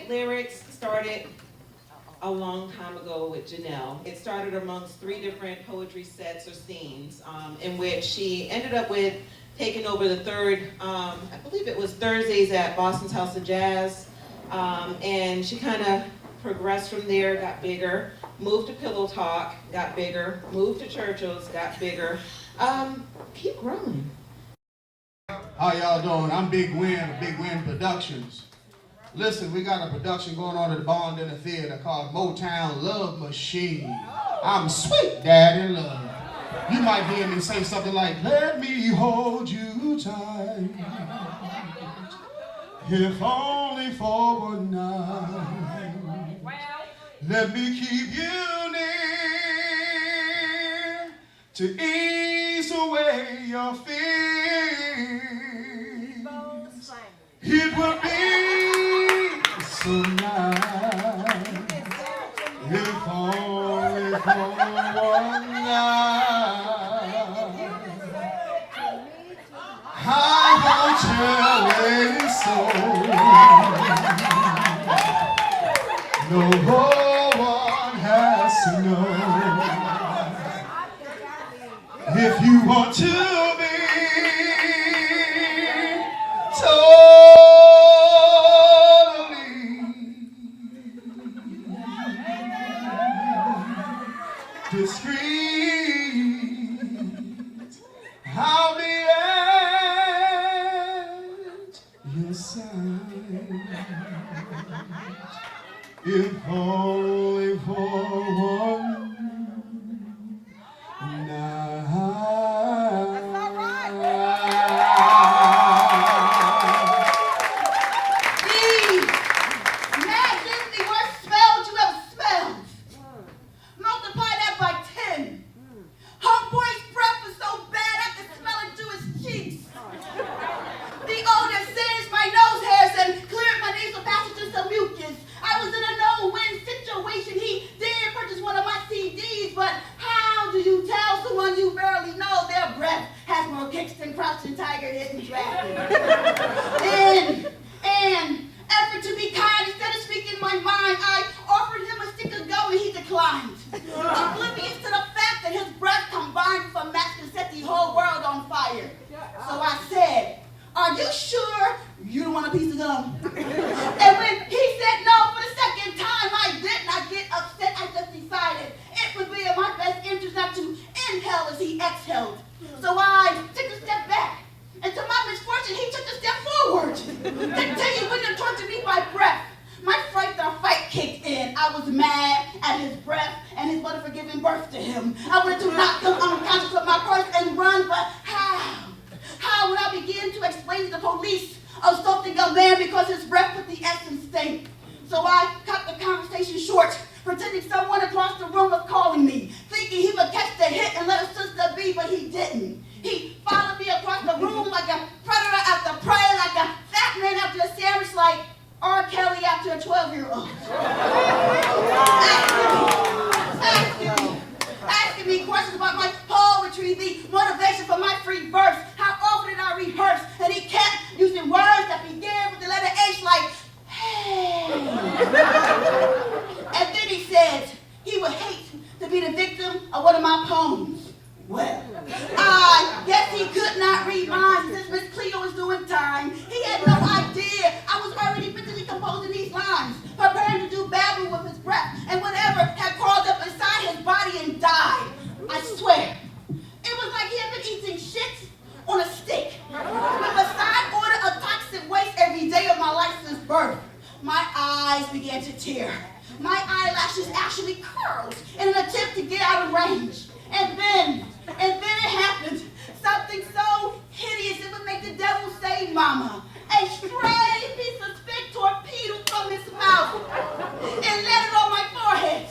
LateNightLyrics started a long time ago with Janelle. It started amongst 3 different poetry sets or scenes in which she ended up with taking over the third, I believe it was Thursdays at Boston's House of Jazz. And she kind of progressed from there, got bigger, moved to Pillow Talk, got bigger, moved to Churchill's, got bigger. Keep growing. How y'all doing? I'm Big Win of Big Win Productions. Listen, we got a production going on at the Bond in the Theater called Motown Love Machine. I'm sweet daddy love. You might hear me say something like, let me hold you tight, if only for one night. Let me keep you near to ease away your fears. It would be so nice if only for one night. I won't tell you so. No one has to know. If you want to be discreet, I'll be at your side, if only for one night. That's all right. The majesty worst smell you ever smelled. Multiply that by 10. Homeboy's breath was so bad I could smell it through his cheeks. The odor singed my nose hairs and cleared my nasal passage through some mucus. I was in a no-win situation. He did purchase one of my CDs, but how do you tell someone you barely know their breath has more kicks than Crouching Tiger, Hidden Dragon? And effort to be kind, instead of speaking my mind, I offered him a stick of gum and he declined. Oblivious to the fact that his breath combined with a match could set the whole world on fire. So I said, are you sure you don't want a piece of gum? And when he said no for the second time, I did not get upset. I just decided it would be in my best interest not to inhale as he exhaled. So I took a step back. And to my misfortune, he took a step forward. Continuing to torture me by breath. My fright or fight kicked in. I was mad at his breath and his mother for giving birth to him. I wanted to knock him unconscious with my purse and run, but how? How would I begin to explain to the police assaulting a man because his breath put the S in stink? So I cut the conversation short, pretending someone across the room was calling me, thinking he would catch the hit and let his sister be, but he didn't. He followed me across the room like a predator after prey, like a fat man after a sandwich, like R. Kelly after a 12-year-old. Asking me questions about my poetry, the motivation for my free verse, how often did I rehearse, and he kept using words that began with the letter H like, hey. And then he said he would hate to be the victim of one of my poems. Well, I guess he could not read mine since Miss Cleo was doing time. He had no idea I was already mentally composing these lines, preparing to do battle with his breath, and whatever had crawled up inside his body and died. I swear, it was like he had been eating shit on a stick, with a side order of toxic waste every day of my life since birth. My eyes began to tear. My eyelashes actually curled in an attempt to get out of range. And then it happened. Something so hideous it would make the devil say, mama. A stray piece of spit torpedoed from his mouth and landed on my forehead.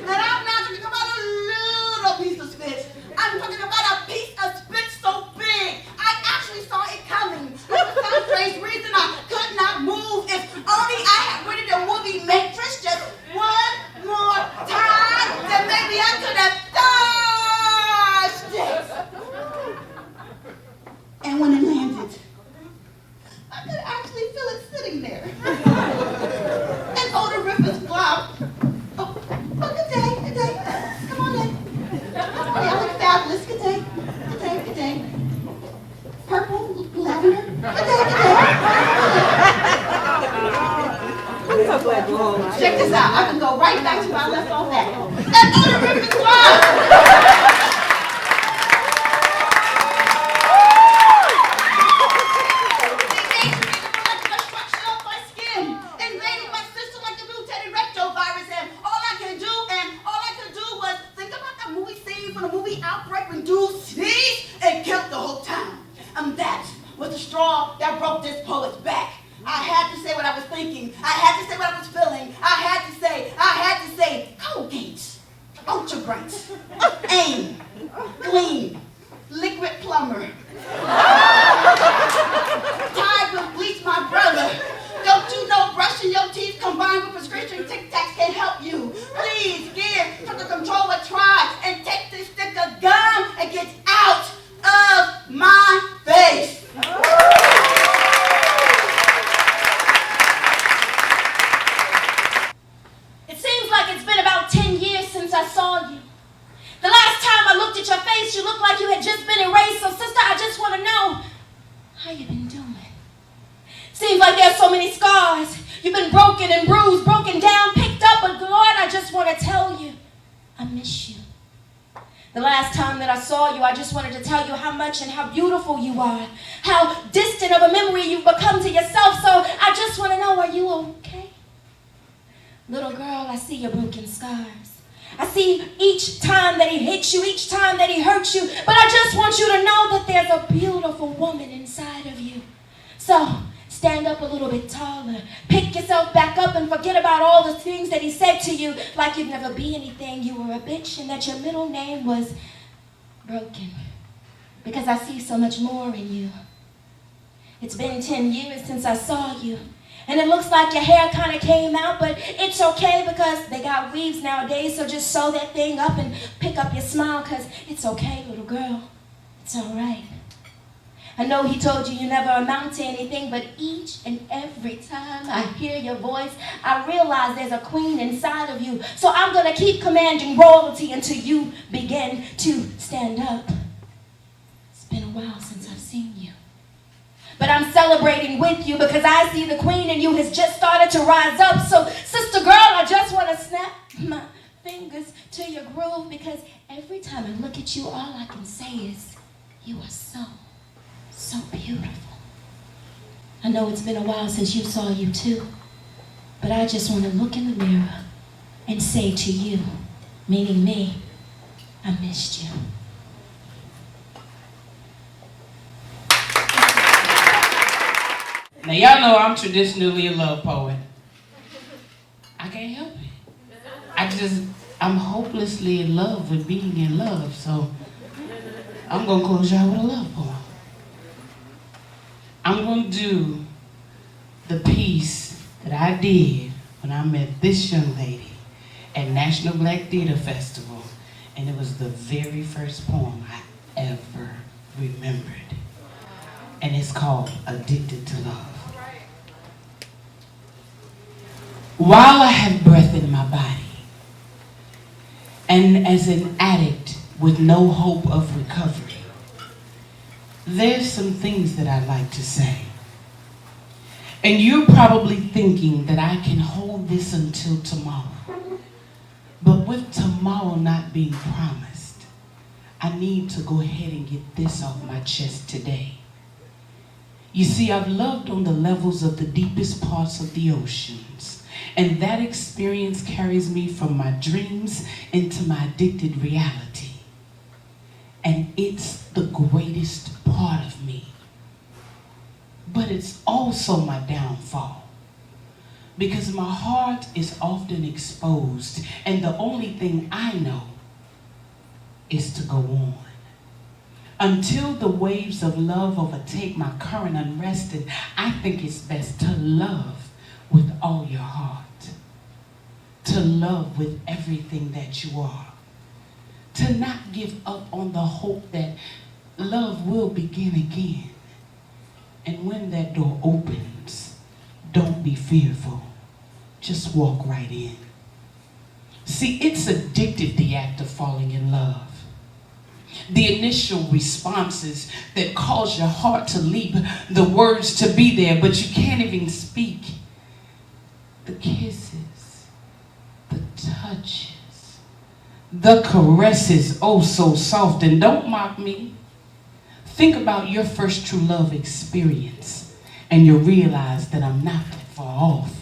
And I'm not talking about a little piece of spit. I'm talking about a piece of spit so big, I actually saw it coming. But for some strange reason, I could not move. If only I had rented the movie Matrix just one more time, then maybe I could have dodged it. And when it landed, I could actually feel it sitting there. Check this out. I can go right back to where I left off at. And odorific love. Outbreak when dude sneezed and killed the whole town. That was the straw that broke this poet's back. I had to say what I was thinking. I had to say what I was feeling. I had to say, Colgate, Ultra Bright, AIM, Clean, Liquid Plumber. Tired with bleach, my brother. Don't you know brushing your teeth combined with prescription Tic Tacs can help you? Please give to the controller try and take this stick of gum and get out of my face. It seems like it's been about 10 years since I saw you. The last time I looked at your face, you looked like you had just been erased. So sister, I just want to know how you been doing. Seems like there's so many scars. You've been broken and bruised, broken down, picked up, but Lord, I just want to tell you, I miss you. The last time that I saw you, I just wanted to tell you how much and how beautiful you are, how distant of a memory you've become to yourself, so I just want to know, are you okay? Little girl, I see your broken scars. I see each time that he hits you, each time that he hurts you, but I just want you to know that there's a beautiful woman inside of you. So, stand up a little bit taller. Pick yourself back up and forget about all the things that he said to you, like you'd never be anything, you were a bitch, and that your middle name was Broken. Because I see so much more in you. It's been 10 years since I saw you. And it looks like your hair kind of came out, but it's okay because they got weaves nowadays, so just sew that thing up and pick up your smile, because it's okay, little girl. It's all right. I know he told you never amount to anything, but each and every time I hear your voice, I realize there's a queen inside of you. So I'm going to keep commanding royalty until you begin to stand up. It's been a while since I've seen you. But I'm celebrating with you because I see the queen in you has just started to rise up. So, sister girl, I just want to snap my fingers to your groove, because every time I look at you, all I can say is, you are so beautiful. I know it's been a while since you saw you too, but I just want to look in the mirror and say to you, meaning me, I missed you. Now y'all know I'm traditionally a love poet. I can't help it. I'm hopelessly in love with being in love, so I'm gonna close y'all with a love poem. I'm gonna do the piece that I did when I met this young lady at National Black Theater Festival, and it was the very first poem I ever remembered. And it's called Addicted to Love. While I have breath in my body, and as an addict with no hope of recovery, there's some things that I'd like to say. And you're probably thinking that I can hold this until tomorrow. But with tomorrow not being promised, I need to go ahead and get this off my chest today. You see, I've loved on the levels of the deepest parts of the oceans. And that experience carries me from my dreams into my addicted reality. And it's the greatest part of me. But it's also my downfall. Because my heart is often exposed, and the only thing I know is to go on. Until the waves of love overtake my current unrest, and I think it's best to love with all your heart. To love with everything that you are. To not give up on the hope that love will begin again. And when that door opens, don't be fearful. Just walk right in. See, it's addictive, the act of falling in love. The initial responses that cause your heart to leap, the words to be there, but you can't even speak. the kisses, the touches, the caresses, oh so soft. And don't mock me. Think about your first true love experience and you'll realize that I'm not that far off.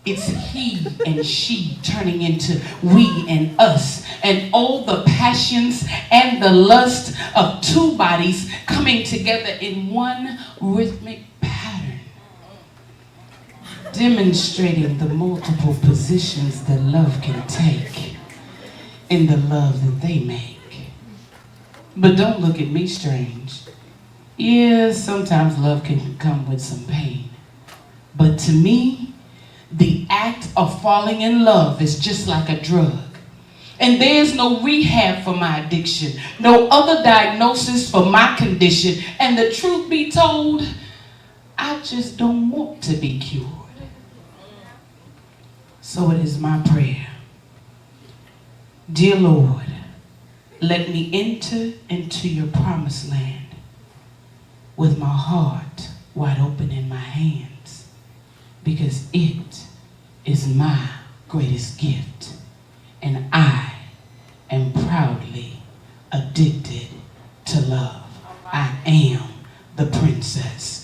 It's he and she turning into we and us, and all the passions and the lust of two bodies coming together in one rhythmic pattern, demonstrating the multiple positions that love can take in the love that they make. But don't look at me strange. Yeah, sometimes love can come with some pain. But to me, the act of falling in love is just like a drug. And there's no rehab for my addiction, no other diagnosis for my condition. And the truth be told, I just don't want to be cured. So it is my prayer. Dear Lord, let me enter into your promised land with my heart wide open in my hands, because it is my greatest gift, and I am proudly addicted to love. I am the princess.